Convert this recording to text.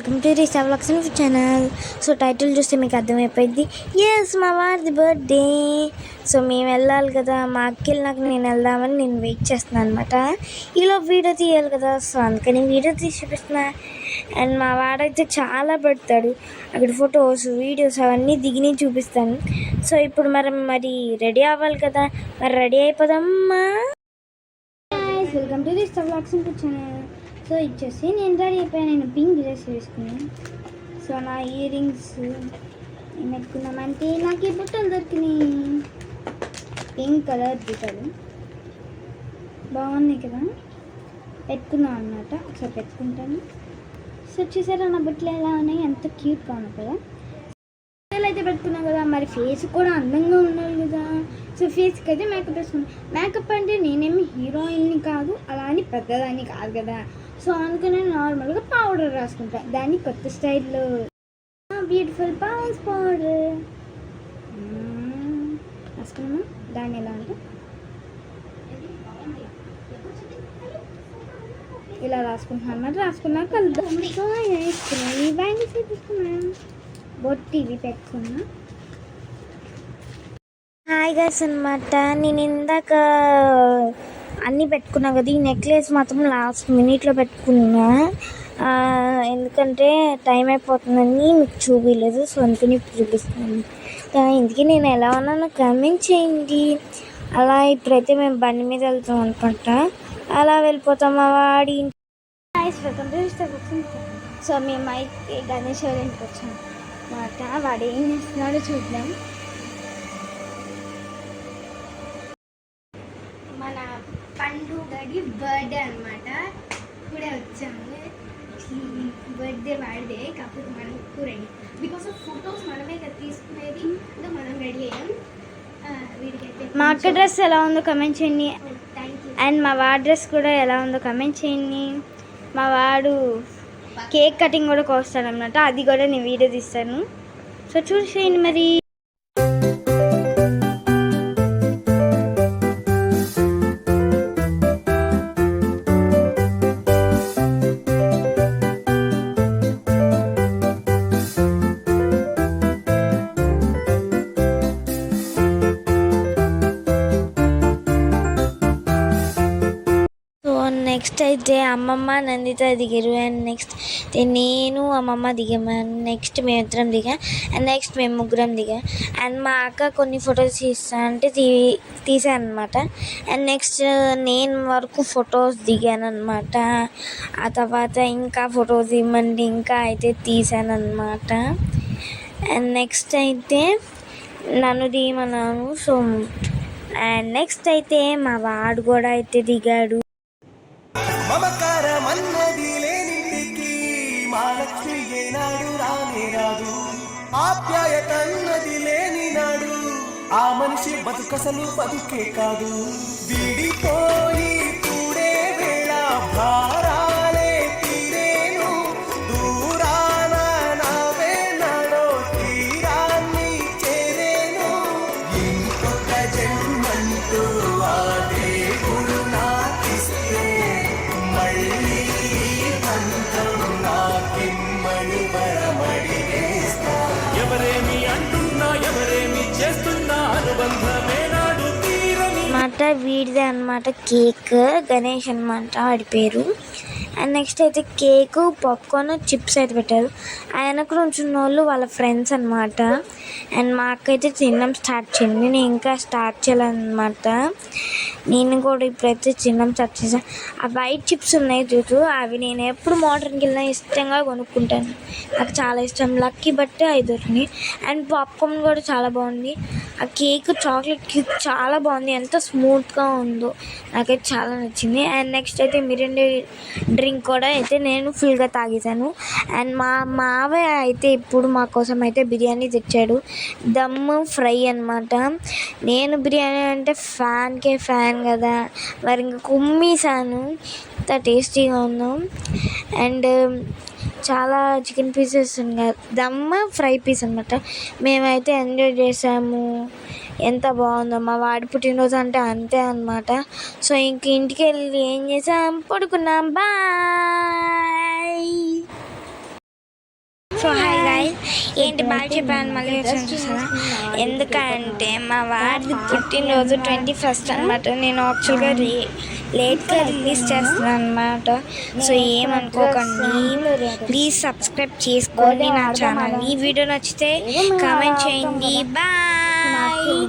Welcome to Risa vlogs channel. So title చూస్తే మీకు అర్థమైపోయింది. ఎస్, మా వారిది బర్త్డే. సో మేము వెళ్ళాలి కదా, మా అక్కలు నాకు నేను వెళ్దామని నేను వెయిట్ చేస్తున్నాను అనమాట. ఈలో వీడియో తీయాలి కదా, సో అందుకని వీడియో తీసి చూపిస్తున్నా. అండ్ మా వాడైతే చాలా పెడతాడు, అక్కడ ఫొటోస్ వీడియోస్ అవన్నీ దిగిని చూపిస్తాను. సో ఇప్పుడు మరి రెడీ అవ్వాలి కదా, మరి రెడీ అయిపోదామ్మా. Welcome to Risa vlogs channel. So ఇచ్చేసి నేను రెడీ అయిపోయాను. నేను పింక్ డ్రెస్ వేసుకున్నాను. సో నా ఇయర్ రింగ్స్ ఏం పెట్టుకున్నామంటే నాకు ఈ బుట్టలు దొరికినాయి, పింక్ కలర్ బుట్టలు బాగున్నాయి కదా, పెట్టుకున్నాను అన్నమాట. ఒకసారి పెట్టుకుంటాను. సో చూసారా నా బుట్టలు ఎలా ఉన్నాయి, ఎంత క్యూట్గా ఉన్నాయి కదా. అయితే పెట్టుకున్నాం కదా, మరి ఫేస్ కూడా అందంగా ఉండాలి కదా. సో ఫేస్కి అయితే మేకప్ వేసుకున్నాను. మేకప్ అంటే నేనేమి హీరోయిన్ని కాదు, అలా అని పెద్దదాన్ని కాదు కదా. సో అందుకని నేను నార్మల్గా పౌడర్ రాసుకుంటాను, దాన్ని కొత్త స్టైల్లో బ్యూటిఫుల్ పాండ్స్ పౌడర్ రాసుకున్నాము. దాన్ని ఎలా అంటే ఇలా రాసుకుంటున్నాను అన్నమాట. రాసుకున్నాక కలుద్దాం. వేసుకున్నాను, ఈ బ్యాంగిల్స్ తీసుకున్నాను, బొట్టివి పెట్టుకున్నా. హాయ్ గైస్ అనమాట. నేను ఇందాక అన్నీ పెట్టుకున్నా కదా, ఈ నెక్లెస్ మాత్రం లాస్ట్ మినిట్లో పెట్టుకున్నా, ఎందుకంటే టైం అయిపోతుందని మీకు చూపించలేదు. సో అందుకని ఇప్పుడు చూపిస్తున్నాను. ఇందుకే నేను ఎలా ఉన్నానో కామెంట్ చేయండి. అలా ఇప్పుడైతే మేము బండి మీద వెళ్తాం అనుకుంట, అలా వెళ్ళిపోతాం మా వాడి. సో మేమైతే గణేష్ వాళ్ళ ఇంటికి వచ్చాం మాట. వాడు ఏం చేస్తున్నాడో చూద్దాం. మన పండుగడి బర్త్డే అనమాట, ఇప్పుడే వచ్చాము. బర్త్డే వాడిదే, కాకపోతే మనం ఎక్కువ రెడీ బికాస్ ఆఫ్ ఫొటోస్ మనమే కదా తీసుకునేది, ఇంకా మనం రెడీ అయ్యాం. వీడికైతే మా అక్క డ్రెస్ ఎలా ఉందో కమెంట్ చేయండి, అండ్ మా వాడి డ్రెస్ కూడా ఎలా ఉందో కమెంట్ చేయండి. మా వాడు కేక్ కటింగ్ కూడా కోస్తాడనమాట, అది కూడా నేను వీడియో తీస్తాను. సో చూసేయండి మరి. నెక్స్ట్ అయితే అమ్మమ్మ నందిత దిగారు, అండ్ నెక్స్ట్ నేను అమ్మమ్మ దిగాము, అండ్ నెక్స్ట్ మేమిద్దరం దిగా, అండ్ నెక్స్ట్ మేము ముగ్గురం దిగా. అండ్ మా అక్క కొన్ని ఫొటోస్ అంటే తీసాను అనమాట. అండ్ నెక్స్ట్ నేను వరకు ఫొటోస్ దిగాను అనమాట. ఆ తర్వాత ఇంకా ఫొటోస్ ఇవ్వమండి, ఇంకా అయితే తీసాను అనమాట. అండ్ నెక్స్ట్ అయితే నన్ను దిగమన్నాను. సో అండ్ నెక్స్ట్ అయితే మా వాడు కూడా అయితే దిగాడు. మమకారమన్నది లేనింటికి మహాలక్ష్మి ఏనాడు రానే రాదు, ఆప్యాయతన్నది లేని నాడు ఆ మనిషి బతుకసలు బతుకే కాదు. విడిపోయి కూడే వేళ భారాలే తీరేను, దూరాన నావే నాడో తీరాన్ని చేరేను. ఇంకొక జన్మంటూ ఆ దేవుడు నాకిస్తే మళ్ళీ అంతం నాకిమ్మని వరమడిగేస్తా. ఎవరేమి అంటున్నా ఎవరేమి చేస్తున్నా అనుబంధమే నాడు తీరని మాట వీడిదే అనమాట. కేక్ గణేష్ అనమాట వాడి పేరు. అండ్ నెక్స్ట్ అయితే కేకు, పాప్కార్న్, చిప్స్ అయితే పెట్టారు. ఆయన కూడా ఉంచున్న వాళ్ళు వాళ్ళ ఫ్రెండ్స్ అనమాట. అండ్ మా అక్క అయితే తినడం స్టార్ట్ చేయండి, నేను ఇంకా స్టార్ట్ చేయాలన్నమాట. నేను కూడా ఇప్పుడైతే తినడం స్టార్ట్ చేశాను. ఆ వైట్ చిప్స్ ఉన్నాయి చూసు, అవి నేను ఎప్పుడు మోటర్కి వెళ్ళినా ఇష్టంగా కొనుక్కుంటాను, నాకు చాలా ఇష్టం. లక్కీ బట్టే అవి దొరికినాయి. అండ్ పాప్కార్న్ కూడా చాలా బాగుంది. ఆ కేక్ చాక్లెట్ కేక్ చాలా బాగుంది, ఎంత స్మూత్గా ఉందో నాకైతే చాలా నచ్చింది. అండ్ నెక్స్ట్ అయితే మిరిండా డ్రింక్ కూడా అయితే నేను ఫుల్గా తాగేశాను. అండ్ మా మావయ్య అయితే ఇప్పుడు మా కోసం అయితే బిర్యానీ తెచ్చాడు, దమ్ ఫ్రై అనమాట. నేను బిర్యానీ అంటే ఫ్యాన్ కదా, మరి ఇంకా కుమ్మేసాను, అంత టేస్టీగా ఉన్నాం. అండ్ చాలా చికెన్ పీసెస్ ఉన్నాయి, దమ్ ఫ్రై పీస్ అనమాట. మేమైతే ఎంజాయ్ చేసాము, ఎంత బాగుందో. మా వాడి పుట్టినరోజు అంటే అంతే అనమాట. సో ఇంక ఇంటికి వెళ్ళి ఏం చేసాం, పడుకున్నాం. బాయ్. ఏంటి బాగా చెప్పాను మళ్ళీ వచ్చాను చూసారా? ఎందుకంటే మా వాడిది పుట్టినరోజు 21st అనమాట. నేను యాక్చువల్గా లేట్గా రిలీజ్ చేస్తున్నాను అనమాట. సో ఏమనుకోకండి, ప్లీజ్ సబ్స్క్రైబ్ చేసుకోండి నా ఛానల్ని. వీడియో నచ్చితే కామెంట్ చేయండి. బాయ్.